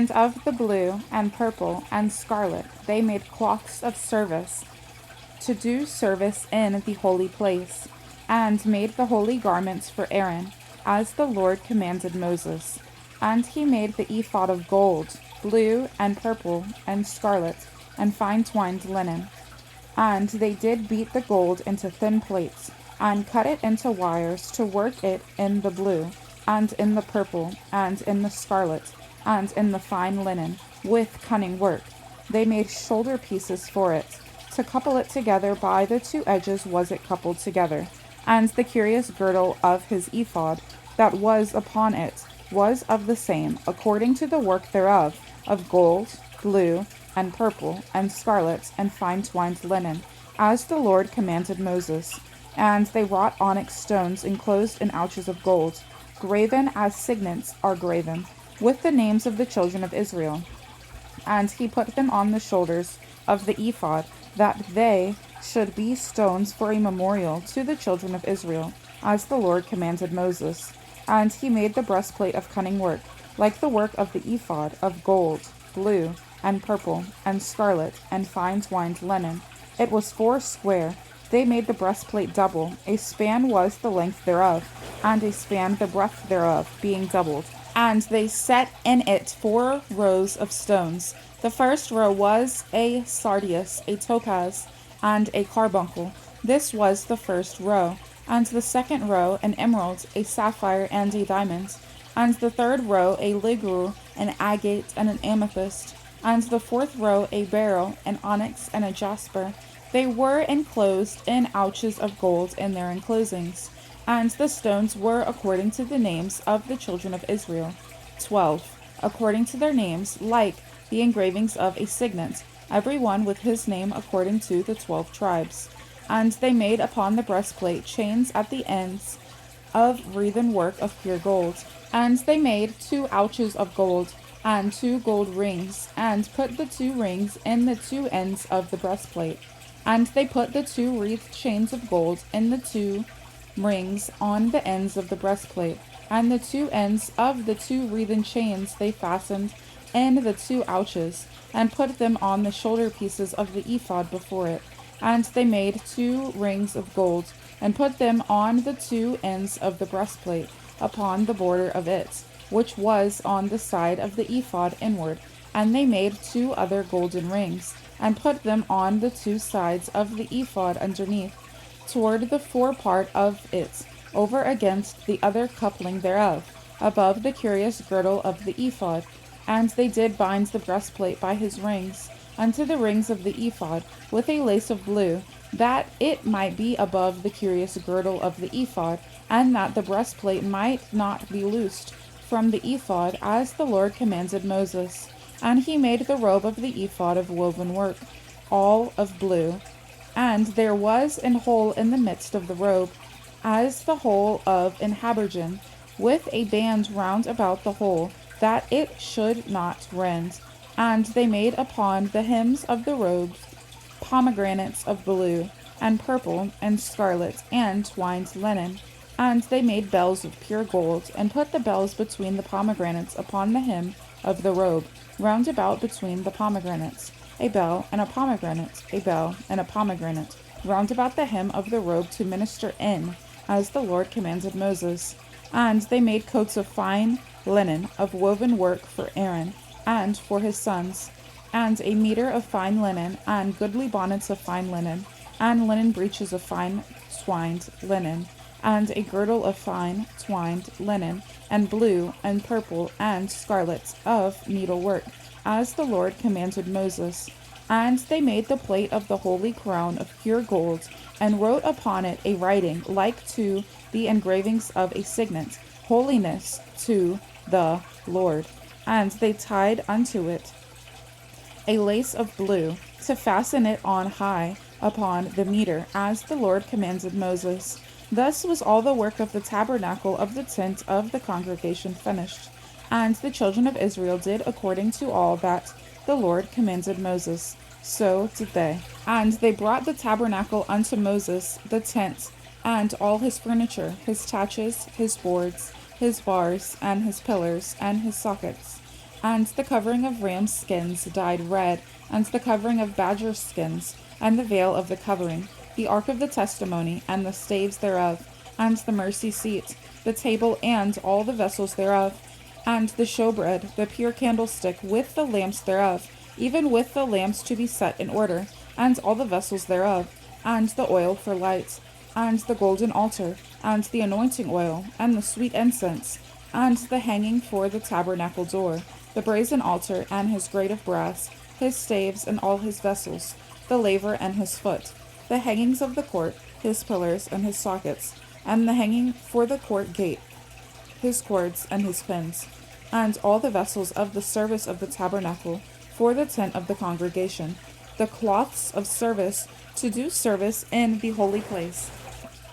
And of the blue and purple and scarlet they made cloths of service, to do service in the holy place, and made the holy garments for Aaron, as the Lord commanded Moses. And he made the ephod of gold, blue and purple and scarlet, and fine twined linen. And they did beat the gold into thin plates, and cut it into wires to work it in the blue, and in the purple, and in the scarlet, and in the fine linen, with cunning work. They made shoulder pieces for it. To couple it together by the two edges was it coupled together. And the curious girdle of his ephod that was upon it was of the same, according to the work thereof, of gold, blue, and purple, and scarlet, and fine twined linen, as the Lord commanded Moses. And they wrought onyx stones enclosed in ouches of gold, graven as signets are graven, with the names of the children of Israel. And he put them on the shoulders of the ephod, that they should be stones for a memorial to the children of Israel, as the Lord commanded Moses. And he made the breastplate of cunning work, like the work of the ephod, of gold, blue, and purple, and scarlet, and fine twined linen. It was 4 square. They made the breastplate double. A span was the length thereof, and a span the breadth thereof, being doubled. And they set in it 4 rows of stones. The first row was a sardius, a topaz, and a carbuncle. This was the first row. And the second row an emerald, a sapphire, and a diamond. And the third row a ligure, an agate, and an amethyst. And the fourth row a beryl, an onyx, and a jasper. They were enclosed in ouches of gold in their enclosings. And the stones were according to the names of the children of Israel, 12, according to their names, like the engravings of a signet, every one with his name according to the 12 tribes. And they made upon the breastplate chains at the ends of wreathen work of pure gold. And they made 2 ouches of gold, and 2 gold rings, and put the 2 rings in the 2 ends of the breastplate. And they put the 2 wreathed chains of gold in the 2 rings on the ends of the breastplate, and the 2 ends of the 2 wreathen chains they fastened in the 2 ouches, and put them on the shoulder pieces of the ephod before it. And they made 2 rings of gold, and put them on the 2 ends of the breastplate, upon the border of it, which was on the side of the ephod inward. And they made 2 other golden rings, and put them on the 2 sides of the ephod underneath, toward the forepart of it, over against the other coupling thereof, above the curious girdle of the ephod. And they did bind the breastplate by his rings, unto the rings of the ephod, with a lace of blue, that it might be above the curious girdle of the ephod, and that the breastplate might not be loosed from the ephod, as the Lord commanded Moses. And he made the robe of the ephod of woven work, all of blue. And there was an hole in the midst of the robe, as the hole of an habergeon, with a band round about the hole, that it should not rend. And they made upon the hems of the robes pomegranates of blue, and purple, and scarlet, and twined linen. And they made bells of pure gold, and put the bells between the pomegranates upon the hem of the robe, round about between the pomegranates. A bell and a pomegranate, a bell and a pomegranate, round about the hem of the robe to minister in, as the Lord commanded Moses. And they made coats of fine linen of woven work for Aaron, and for his sons, and a meter of fine linen, and goodly bonnets of fine linen, and linen breeches of fine twined linen, and a girdle of fine twined linen, and blue, and purple, and scarlet of needlework, as the Lord commanded Moses. And they made the plate of the holy crown of pure gold, and wrote upon it a writing like to the engravings of a signet, holiness to the Lord. And they tied unto it a lace of blue, to fasten it on high upon the meter, as the Lord commanded Moses. Thus was all the work of the tabernacle of the tent of the congregation finished. And the children of Israel did according to all that the Lord commanded Moses. So did they. And they brought the tabernacle unto Moses, the tent, and all his furniture, his taches, his boards, his bars, and his pillars, and his sockets. and the covering of ram's skins dyed red, and the covering of badger skins, and the veil of the covering, the ark of the testimony, and the staves thereof, and the mercy seat, the table and all the vessels thereof, and the showbread, the pure candlestick, with the lamps thereof, even with the lamps to be set in order, and all the vessels thereof, and the oil for light, and the golden altar, and the anointing oil, and the sweet incense, and the hanging for the tabernacle door, the brazen altar, and his grate of brass, his staves, and all his vessels, the laver and his foot, the hangings of the court, his pillars, and his sockets, and the hanging for the court gate, his cords, and his pins, and all the vessels of the service of the tabernacle, for the tent of the congregation, the cloths of service to do service in the holy place,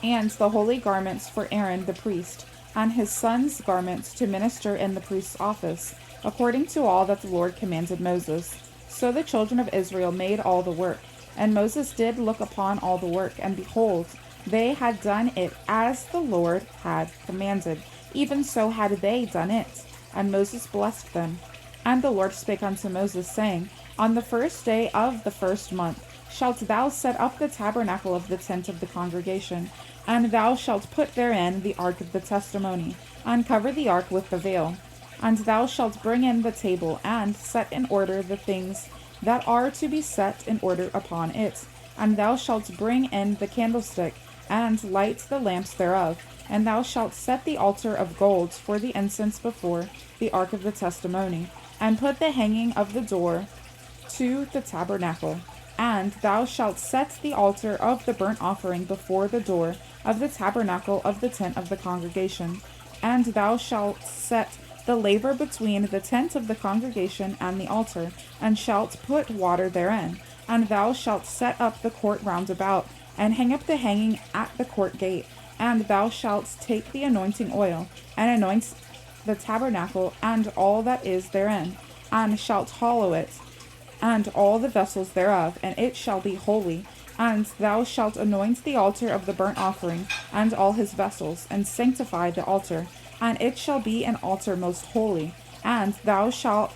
and the holy garments for Aaron the priest, and his sons' garments to minister in the priest's office, according to all that the Lord commanded Moses. So the children of Israel made all the work, and Moses did look upon all the work, and behold, they had done it as the Lord had commanded, even so had they done it. And Moses blessed them. And the Lord spake unto Moses, saying, On the first day of the first month shalt thou set up the tabernacle of the tent of the congregation, and thou shalt put therein the ark of the testimony, and cover the ark with the veil. And thou shalt bring in the table, and set in order the things that are to be set in order upon it. And thou shalt bring in the candlestick, and light the lamps thereof. And thou shalt set the altar of gold for the incense before the ark of the testimony, and put the hanging of the door to the tabernacle. And thou shalt set the altar of the burnt offering before the door of the tabernacle of the tent of the congregation. And thou shalt set the laver between the tent of the congregation and the altar, and shalt put water therein. And thou shalt set up the court round about, and hang up the hanging at the court gate. And thou shalt take the anointing oil, and anoint the tabernacle and all that is therein, and shalt hallow it, and all the vessels thereof, and it shall be holy. And thou shalt anoint the altar of the burnt offering, and all his vessels, and sanctify the altar, and it shall be an altar most holy. And thou shalt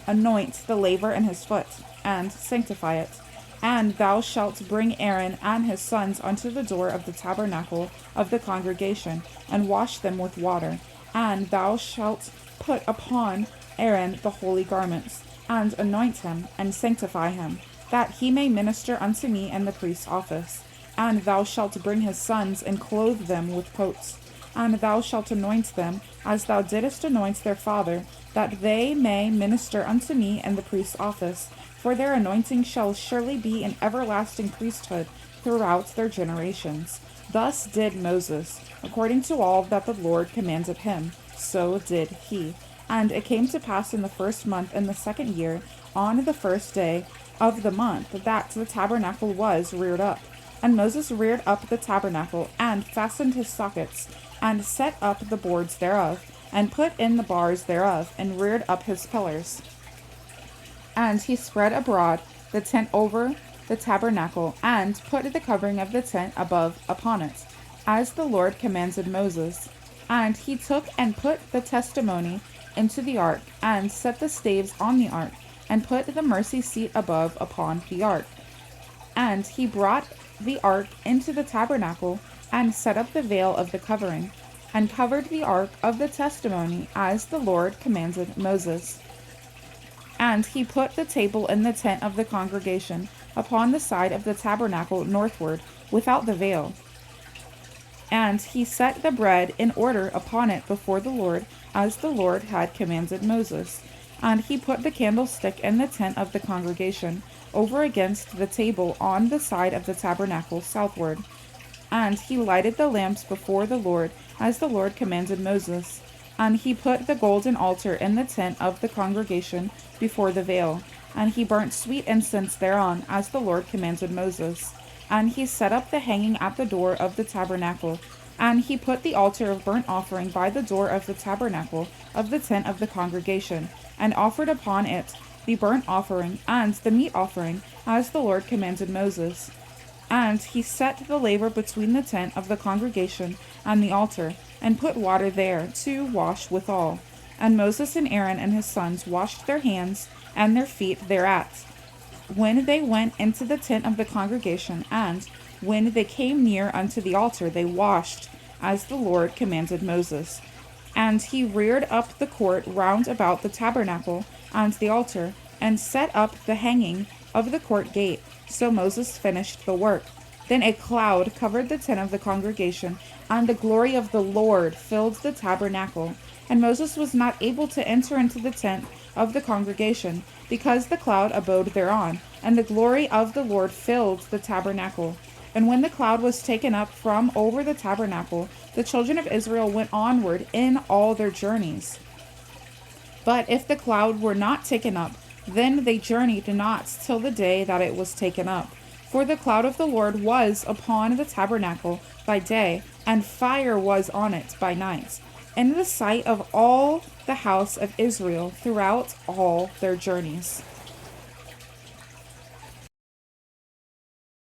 anoint the laver and his foot, and sanctify it. And thou shalt bring Aaron and his sons unto the door of the tabernacle of the congregation, and wash them with water. And thou shalt put upon Aaron the holy garments, and anoint him, and sanctify him, that he may minister unto me in the priest's office. And thou shalt bring his sons, and clothe them with coats. And thou shalt anoint them, as thou didst anoint their father, that they may minister unto me in the priest's office. For their anointing shall surely be an everlasting priesthood throughout their generations. Thus did Moses, according to all that the Lord commanded him, so did he. And it came to pass in the first month in the second year, on the first day of the month, that the tabernacle was reared up. And Moses reared up the tabernacle, and fastened his sockets, and set up the boards thereof, and put in the bars thereof, and reared up his pillars. And he spread abroad the tent over the tabernacle, and put the covering of the tent above upon it, as the Lord commanded Moses. And he took and put the testimony into the ark, and set the staves on the ark, and put the mercy seat above upon the ark. And he brought the ark into the tabernacle, and set up the veil of the covering, and covered the ark of the testimony, as the Lord commanded Moses. And he put the table in the tent of the congregation, upon the side of the tabernacle northward, without the veil. And he set the bread in order upon it before the Lord, as the Lord had commanded Moses. And he put the candlestick in the tent of the congregation, over against the table on the side of the tabernacle southward. And he lighted the lamps before the Lord, as the Lord commanded Moses. And he put the golden altar in the tent of the congregation before the veil. And he burnt sweet incense thereon, as the Lord commanded Moses. And he set up the hanging at the door of the tabernacle. And he put the altar of burnt offering by the door of the tabernacle of the tent of the congregation, and offered upon it the burnt offering and the meat offering, as the Lord commanded Moses. And he set the laver between the tent of the congregation and the altar, and put water there to wash withal. And Moses and Aaron and his sons washed their hands and their feet thereat, when they went into the tent of the congregation, and when they came near unto the altar, they washed, as the Lord commanded Moses. And he reared up the court round about the tabernacle and the altar, and set up the hanging of the court gate. So Moses finished the work. Then a cloud covered the tent of the congregation, and the glory of the Lord filled the tabernacle. And Moses was not able to enter into the tent of the congregation, because the cloud abode thereon, and the glory of the Lord filled the tabernacle. And when the cloud was taken up from over the tabernacle, the children of Israel went onward in all their journeys. But if the cloud were not taken up, then they journeyed not till the day that it was taken up. For the cloud of the Lord was upon the tabernacle by day, and fire was on it by night, in the sight of all the house of Israel throughout all their journeys.